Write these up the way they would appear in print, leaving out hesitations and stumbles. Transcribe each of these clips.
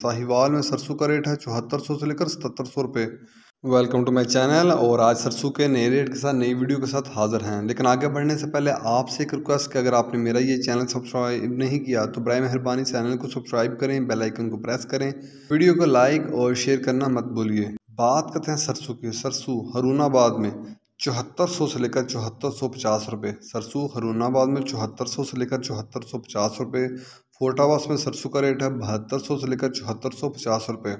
साहिवाल में सरसों का रेट है 7400 से लेकर 7700 रुपये। Welcome to my channel. और आज सरसों के नए रेट के साथ नई वीडियो के साथ हाजिर हैं। लेकिन आगे बढ़ने से पहले आपसे एक रिक्वेस्ट कि अगर आपने मेरा ये चैनल सब्सक्राइब नहीं किया तो बराए मेहरबानी चैनल को सब्सक्राइब करें, बेल आइकन को प्रेस करें, वीडियो को लाइक और शेयर करना मत भूलिए। बात करते हैं सरसों की। सरसों हरूनाबाद में 7400 से लेकर 7450 रुपये। सरसों हरूनाबाद में 7400 से लेकर 7450 रुपये। फोर्टावास में सरसों का रेट है 7200 से लेकर 7450 रुपये।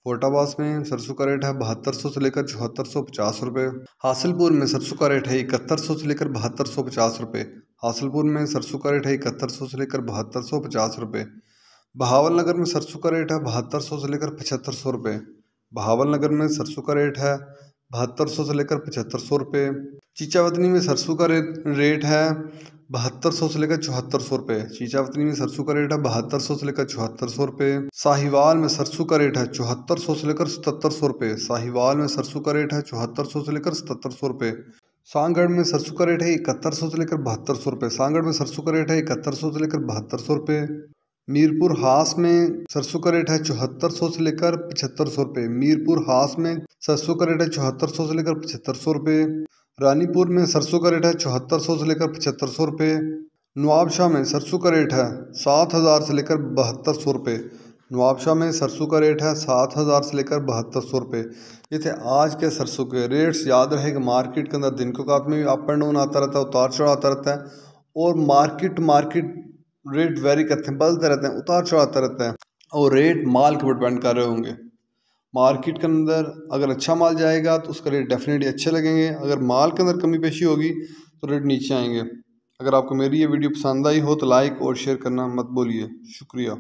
फोर्टावास में सरसों का रेट है 7200 से लेकर 7450 रुपये। हासिलपुर में सरसों का रेट है 7100 से लेकर 7250 रुपये। हासिलपुर में सरसों का रेट है 7100 से लेकर 7250 रुपये। बहावल नगर में सरसों का रेट है 7200 से लेकर 7500 रुपये। बहावल नगर में सरसों का रेट है 7200 से लेकर 7500 रुपये। चीचावतनी में सरसों का रेट है 7200 से लेकर 7400 रुपये। चीचावतनी में सरसों का रेट है 7200 से लेकर 7400 रुपये। साहिवाल में सरसों का रेट है 7400 से लेकर 7700 रुपये। साहिवाल में सरसों का रेट है 7400 से लेकर 7700 रुपये। सांगड़ में सरसों का रेट है 7100 से लेकर 7200 रुपये। सांगड़ में सरसों का रेट है 7100 से लेकर 7200 रुपये। मीरपुर हास में सरसों का रेट है 7400 से लेकर 7500 रुपये। मीरपुर हास में सरसों का रेट है 7400 से लेकर 7500 रुपये। रानीपुर में सरसों का रेट है 7400 से लेकर 7500 रुपये। नवाबशाह में सरसों का रेट है 7000 से लेकर 7200 रुपये। नवाबशाह में सरसों का रेट है 7000 से लेकर 7200 रुपये। ये थे आज के सरसों के रेट्स। याद रहे कि मार्केट के अंदर दिन के औकात में भी अप एंड डाउन आता रहता है, उतार चढ़ाव आता रहता है, और मार्केट रेट वेरी करते हैं, बदलते रहते हैं, उतार चढ़ाव आता रहता है, और रेट माल के ऊपर डिपेंड कर रहे होंगे। मार्केट के अंदर अगर अच्छा माल जाएगा तो उसका रेट डेफिनेटली अच्छे लगेंगे। अगर माल के अंदर कमी पेशी होगी तो रेट नीचे आएंगे। अगर आपको मेरी ये वीडियो पसंद आई हो तो लाइक और शेयर करना मत भूलिए। शुक्रिया।